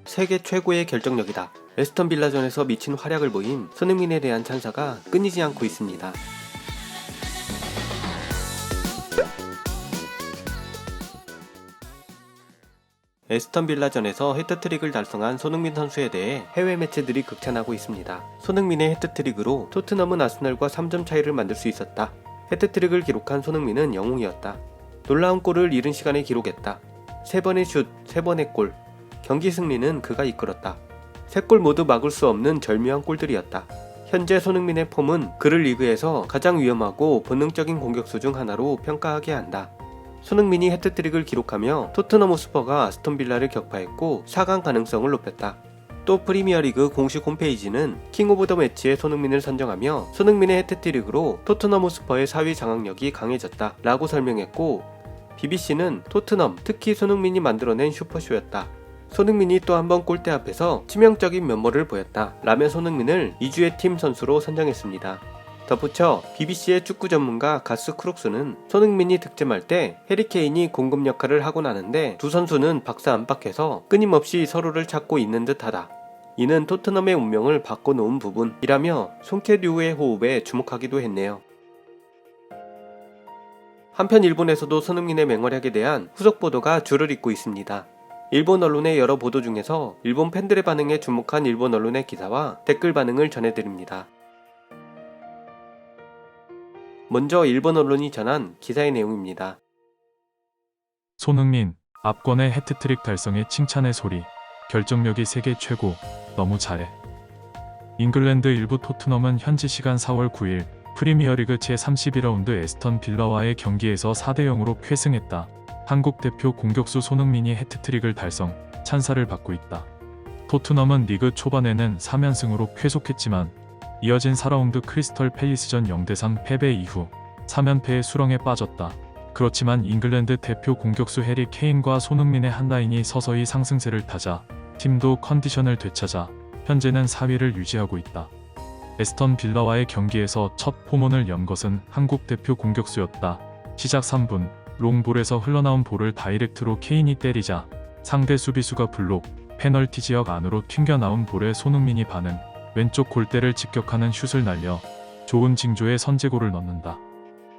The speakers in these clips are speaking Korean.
세계 최고의 결정력이다. 에스턴 빌라전에서 미친 활약을 보인 손흥민에 대한 찬사가 끊이지 않고 있습니다. 에스턴 빌라전에서 해트트릭을 달성한 손흥민 선수에 대해 해외 매체들이 극찬하고 있습니다. 손흥민의 해트트릭으로 토트넘은 아스널과 3점 차이를 만들 수 있었다. 해트트릭을 기록한 손흥민은 영웅이었다. 놀라운 골을 이른 시간에 기록했다. 3번의 슛, 3번의 골. 경기 승리는 그가 이끌었다. 3골 모두 막을 수 없는 절묘한 골들이었다. 현재 손흥민의 폼은 그를 리그에서 가장 위험하고 본능적인 공격수 중 하나로 평가하게 한다. 손흥민이 해트트릭을 기록하며 토트넘 호스퍼가 아스톤 빌라를 격파했고 4강 가능성을 높였다. 또 프리미어리그 공식 홈페이지는 킹 오브 더 매치에 손흥민을 선정하며 손흥민의 해트트릭으로 토트넘 호스퍼의 4위 장악력이 강해졌다 라고 설명했고, BBC는 토트넘, 특히 손흥민이 만들어낸 슈퍼쇼였다. 손흥민이 또 한 번 골대 앞에서 치명적인 면모를 보였다 라며 손흥민을 2주의 팀 선수로 선정했습니다. 덧붙여 BBC의 축구 전문가 가스 크룩스는 손흥민이 득점할 때 해리케인이 공급 역할을 하곤 하는데 두 선수는 박사 안팎에서 끊임없이 서로를 찾고 있는 듯하다. 이는 토트넘의 운명을 바꿔놓은 부분이라며 송케류의 호흡에 주목하기도 했네요. 한편 일본에서도 손흥민의 맹활약에 대한 후속 보도가 줄을 잇고 있습니다. 일본 언론의 여러 보도 중에서 일본 팬들의 반응에 주목한 일본 언론의 기사와 댓글 반응을 전해드립니다. 먼저 일본 언론이 전한 기사의 내용입니다. 손흥민, 압권의 해트트릭 달성에 칭찬의 소리. 결정력이 세계 최고. 너무 잘해. 잉글랜드 일부 토트넘은 현지 시간 4월 9일 프리미어리그 제31라운드 에스턴 빌라와의 경기에서 4대0으로 쾌승했다. 한국 대표 공격수 손흥민이 해트트릭을 달성, 찬사를 받고 있다. 토트넘은 리그 초반에는 3연승으로 쾌속했지만 이어진 4라운드 크리스털 팰리스전 0대3 패배 이후 3연패의 수렁에 빠졌다. 그렇지만 잉글랜드 대표 공격수 해리 케인과 손흥민의 한 라인이 서서히 상승세를 타자 팀도 컨디션을 되찾아 현재는 4위를 유지하고 있다. 에스턴 빌라와의 경기에서 첫 홈런을 연 것은 한국 대표 공격수였다. 시작 3분, 롱볼에서 흘러나온 볼을 다이렉트로 케인이 때리자 상대 수비수가 블록, 페널티 지역 안으로 튕겨나온 볼에 손흥민이 반응, 왼쪽 골대를 직격하는 슛을 날려 좋은 징조의 선제골을 넣는다.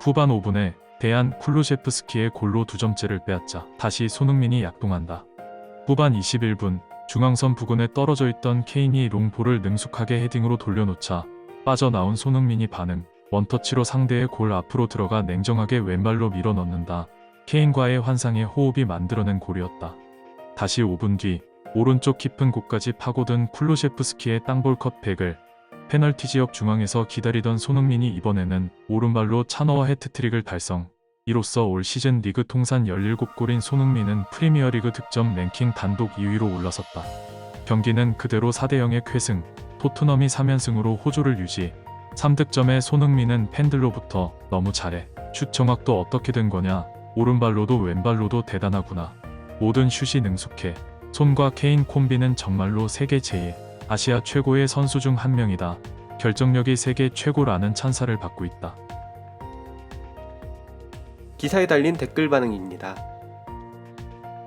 후반 5분에 대한 쿨루셰프스키의 골로 2점째를 빼앗자 다시 손흥민이 약동한다. 후반 21분, 중앙선 부근에 떨어져 있던 케인이 롱볼을 능숙하게 헤딩으로 돌려놓자 빠져나온 손흥민이 반응, 원터치로 상대의 골 앞으로 들어가 냉정하게 왼발로 밀어 넣는다. 케인과의 환상의 호흡이 만들어낸 골이었다. 다시 5분 뒤, 오른쪽 깊은 곳까지 파고든 쿨루셰프스키의 땅볼 컷백을 페널티 지역 중앙에서 기다리던 손흥민이 이번에는 오른발로 찬어와 해트트릭을 달성. 이로써 올 시즌 리그 통산 17골인 손흥민은 프리미어리그 득점 랭킹 단독 2위로 올라섰다. 경기는 그대로 4대0의 쾌승, 토트넘이 3연승으로 호조를 유지. 3득점의 손흥민은 팬들로부터 너무 잘해. 슛 정확도 어떻게 된 거냐. 오른발로도 왼발로도 대단하구나. 모든 슛이 능숙해. 손과 케인 콤비는 정말로 세계 제1, 아시아 최고의 선수 중 한 명이다. 결정력이 세계 최고라는 찬사를 받고 있다. 기사에 달린 댓글 반응입니다.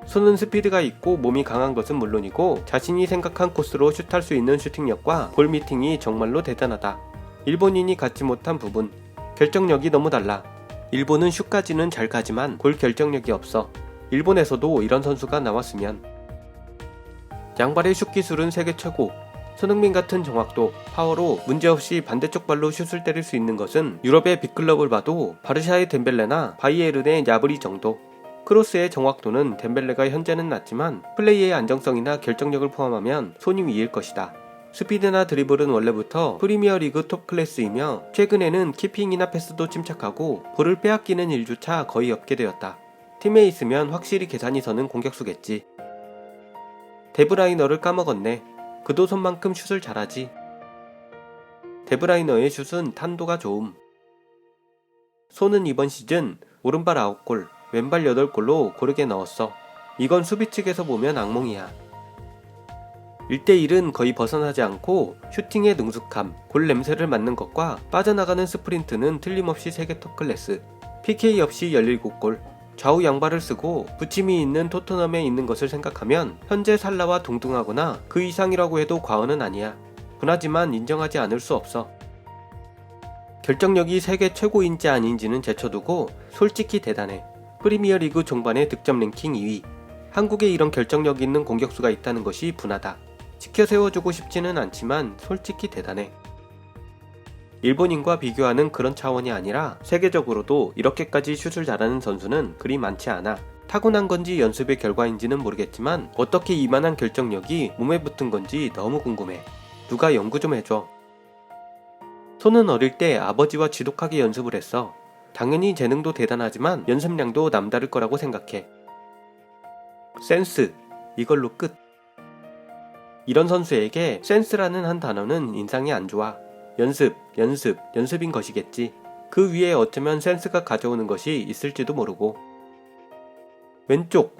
손은 스피드가 있고 몸이 강한 것은 물론이고 자신이 생각한 코스로 슛할 수 있는 슈팅력과 볼 미팅이 정말로 대단하다. 일본인이 갖지 못한 부분, 결정력이 너무 달라. 일본은 슛까지는 잘 가지만 골 결정력이 없어. 일본에서도 이런 선수가 나왔으면. 양발의 슛 기술은 세계 최고. 손흥민 같은 정확도, 파워로 문제없이 반대쪽 발로 슛을 때릴 수 있는 것은 유럽의 빅클럽을 봐도 바르샤의 덴벨레나 바이에른의 야브리 정도. 크로스의 정확도는 덴벨레가 현재는 낮지만 플레이의 안정성이나 결정력을 포함하면 손이 위일 것이다. 스피드나 드리블은 원래부터 프리미어리그 톱 클래스이며 최근에는 키핑이나 패스도 침착하고 볼을 빼앗기는 일조차 거의 없게 되었다. 팀에 있으면 확실히 계산이 서는 공격수겠지. 데브라이너를 까먹었네. 그도 손만큼 슛을 잘하지. 데브라이너의 슛은 탄도가 좋음. 손은 이번 시즌 오른발 9골, 왼발 8골로 고르게 넣었어. 이건 수비 측에서 보면 악몽이야. 1대1은 거의 벗어나지 않고 슈팅의 능숙함, 골 냄새를 맡는 것과 빠져나가는 스프린트는 틀림없이 세계 톱 클래스. PK 없이 17골. 좌우 양발을 쓰고 부침이 있는 토트넘에 있는 것을 생각하면 현재 살라와 동등하거나 그 이상이라고 해도 과언은 아니야. 분하지만 인정하지 않을 수 없어. 결정력이 세계 최고인지 아닌지는 제쳐두고 솔직히 대단해. 프리미어리그 종반의 득점 랭킹 2위. 한국에 이런 결정력 있는 공격수가 있다는 것이 분하다. 지켜 세워주고 싶지는 않지만 솔직히 대단해. 일본인과 비교하는 그런 차원이 아니라 세계적으로도 이렇게까지 슛을 잘하는 선수는 그리 많지 않아. 타고난 건지 연습의 결과인지는 모르겠지만 어떻게 이만한 결정력이 몸에 붙은 건지 너무 궁금해. 누가 연구 좀 해줘. 손은 어릴 때 아버지와 지독하게 연습을 했어. 당연히 재능도 대단하지만 연습량도 남다를 거라고 생각해. 센스. 이걸로 끝. 이런 선수에게 센스라는 한 단어는 인상이 안 좋아. 연습인 것이겠지. 그 위에 어쩌면 센스가 가져오는 것이 있을지도 모르고. 왼쪽,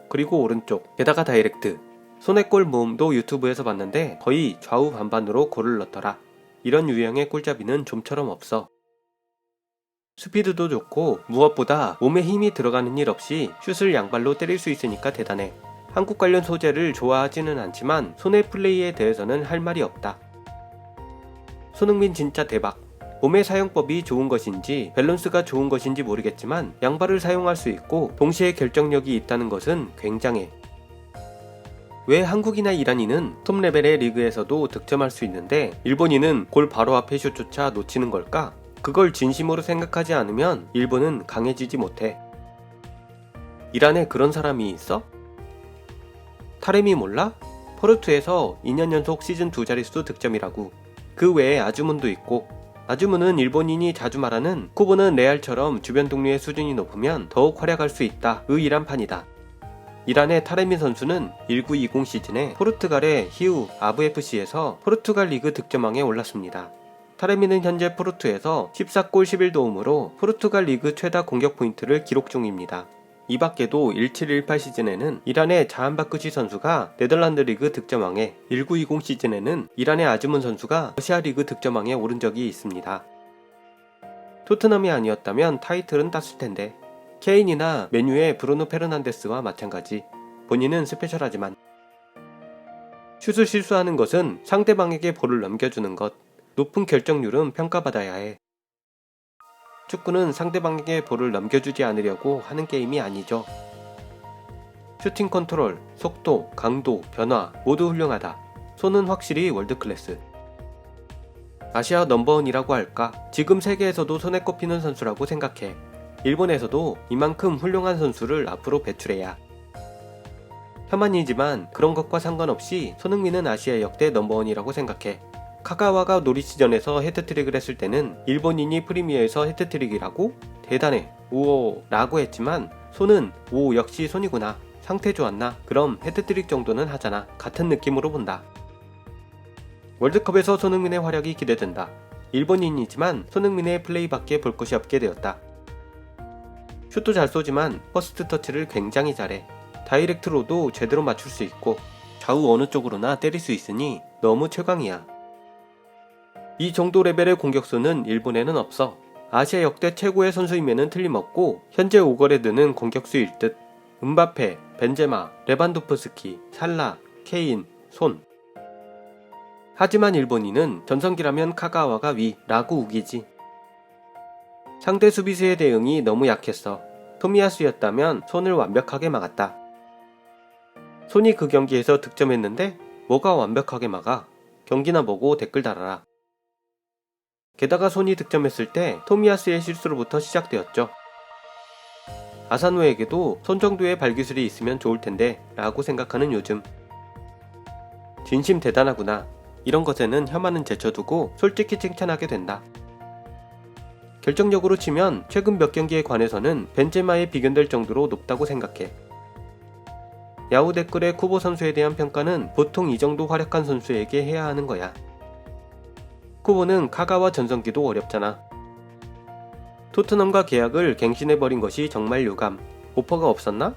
그리고 오른쪽, 게다가 다이렉트. 손에 골 모음도 유튜브에서 봤는데 거의 좌우 반반으로 골을 넣더라. 이런 유형의 골잡이는 좀처럼 없어. 스피드도 좋고 무엇보다 몸에 힘이 들어가는 일 없이 슛을 양발로 때릴 수 있으니까 대단해. 한국 관련 소재를 좋아하지는 않지만 손의 플레이에 대해서는 할 말이 없다. 손흥민 진짜 대박. 몸의 사용법이 좋은 것인지 밸런스가 좋은 것인지 모르겠지만 양발을 사용할 수 있고 동시에 결정력이 있다는 것은 굉장해. 왜 한국이나 이란인은 톱 레벨의 리그에서도 득점할 수 있는데 일본인은 골 바로 앞에 슛조차 놓치는 걸까? 그걸 진심으로 생각하지 않으면 일본은 강해지지 못해. 이란에 그런 사람이 있어? 타레미 몰라? 포르투에서 2년 연속 시즌 2자릿수 득점이라고. 그 외에 아주문도 있고. 아주문은 일본인이 자주 말하는 쿠보는 레알처럼 주변 동료의 수준이 높으면 더욱 활약할 수 있다 의 이란판이다. 이란의 타레미 선수는 1920 시즌에 포르투갈의 히우 아브FC에서 포르투갈 리그 득점왕에 올랐습니다. 타레미는 현재 포르투에서 14골 11도움으로 포르투갈 리그 최다 공격 포인트를 기록 중입니다. 이 밖에도 1718 시즌에는 이란의 자한바크시 선수가 네덜란드 리그 득점왕에, 1920 시즌에는 이란의 아즈문 선수가 러시아 리그 득점왕에 오른 적이 있습니다. 토트넘이 아니었다면 타이틀은 땄을 텐데. 케인이나 맨유의 브루노 페르난데스와 마찬가지. 본인은 스페셜하지만 슛을 실수하는 것은 상대방에게 볼을 넘겨주는 것. 높은 결정률은 평가받아야 해. 축구는 상대방에게 볼을 넘겨주지 않으려고 하는 게임이 아니죠. 슈팅 컨트롤, 속도, 강도, 변화 모두 훌륭하다. 손은 확실히 월드클래스. 아시아 넘버원이라고 할까? 지금 세계에서도 손에 꼽히는 선수라고 생각해. 일본에서도 이만큼 훌륭한 선수를 앞으로 배출해야. 혐한이지만 그런 것과 상관없이 손흥민은 아시아 역대 넘버원이라고 생각해. 카가와가 노리치전에서 헤드트릭을 했을 때는 일본인이 프리미어에서 헤드트릭이라고? 대단해. 우오 라고 했지만 손은 오 역시 손이구나. 상태 좋았나? 그럼 헤드트릭 정도는 하잖아. 같은 느낌으로 본다. 월드컵에서 손흥민의 활약이 기대된다. 일본인이지만 손흥민의 플레이밖에 볼 것이 없게 되었다. 슛도 잘 쏘지만 퍼스트 터치를 굉장히 잘해. 다이렉트로도 제대로 맞출 수 있고 좌우 어느 쪽으로나 때릴 수 있으니 너무 최강이야. 이 정도 레벨의 공격수는 일본에는 없어. 아시아 역대 최고의 선수임에는 틀림없고 현재 5거래 드는 공격수일 듯. 음바페, 벤제마, 레반도프스키, 살라, 케인, 손. 하지만 일본인은 전성기라면 카가와가 위라고 우기지. 상대 수비수의 대응이 너무 약했어. 토미야스였다면 손을 완벽하게 막았다. 손이 그 경기에서 득점했는데 뭐가 완벽하게 막아? 경기나 보고 댓글 달아라. 게다가 손이 득점했을 때 토미야스의 실수로부터 시작되었죠. 아사노에게도 손 정도의 발기술이 있으면 좋을 텐데 라고 생각하는 요즘. 진심 대단하구나. 이런 것에는 혐한은 제쳐두고 솔직히 칭찬하게 된다. 결정력으로 치면 최근 몇 경기에 관해서는 벤제마에 비견될 정도로 높다고 생각해. 야후 댓글에 쿠보 선수에 대한 평가는 보통 이 정도 활약한 선수에게 해야 하는 거야. 쿠보는 카가와 전성기도 어렵잖아. 토트넘과 계약을 갱신해버린 것이 정말 유감. 오퍼가 없었나?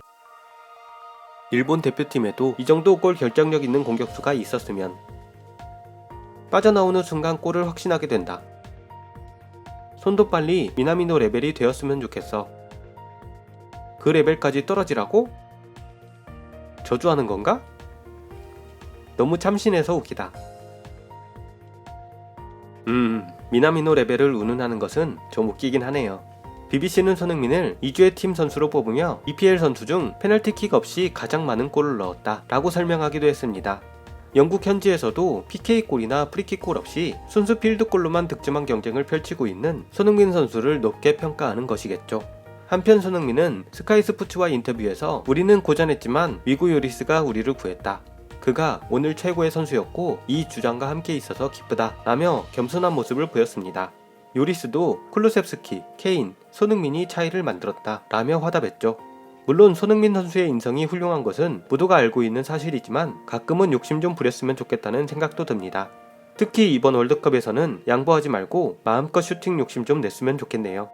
일본 대표팀에도 이 정도 골 결정력 있는 공격수가 있었으면. 빠져나오는 순간 골을 확신하게 된다. 손도 빨리 미나미노 레벨이 되었으면 좋겠어. 그 레벨까지 떨어지라고? 저주하는 건가? 너무 참신해서 웃기다. 미나미노 레벨을 운운하는 것은 좀 웃기긴 하네요. BBC는 손흥민을 2주의 팀 선수로 뽑으며 EPL 선수 중 페널티킥 없이 가장 많은 골을 넣었다 라고 설명하기도 했습니다. 영국 현지에서도 PK골이나 프리킥골 없이 순수 필드골로만 득점한 경쟁을 펼치고 있는 손흥민 선수를 높게 평가하는 것이겠죠. 한편 손흥민은 스카이 스포츠와 인터뷰에서 우리는 고전했지만 위구 요리스가 우리를 구했다. 그가 오늘 최고의 선수였고 이 주장과 함께 있어서 기쁘다 라며 겸손한 모습을 보였습니다. 요리스도 쿨루셉스키, 케인, 손흥민이 차이를 만들었다 라며 화답했죠. 물론 손흥민 선수의 인성이 훌륭한 것은 모두가 알고 있는 사실이지만 가끔은 욕심 좀 부렸으면 좋겠다는 생각도 듭니다. 특히 이번 월드컵에서는 양보하지 말고 마음껏 슈팅 욕심 좀 냈으면 좋겠네요.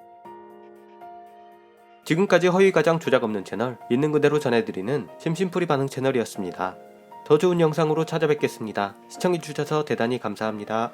지금까지 허위가장 조작 없는 채널, 있는 그대로 전해드리는 심심풀이 반응 채널이었습니다. 더 좋은 영상으로 찾아뵙겠습니다. 시청해주셔서 대단히 감사합니다.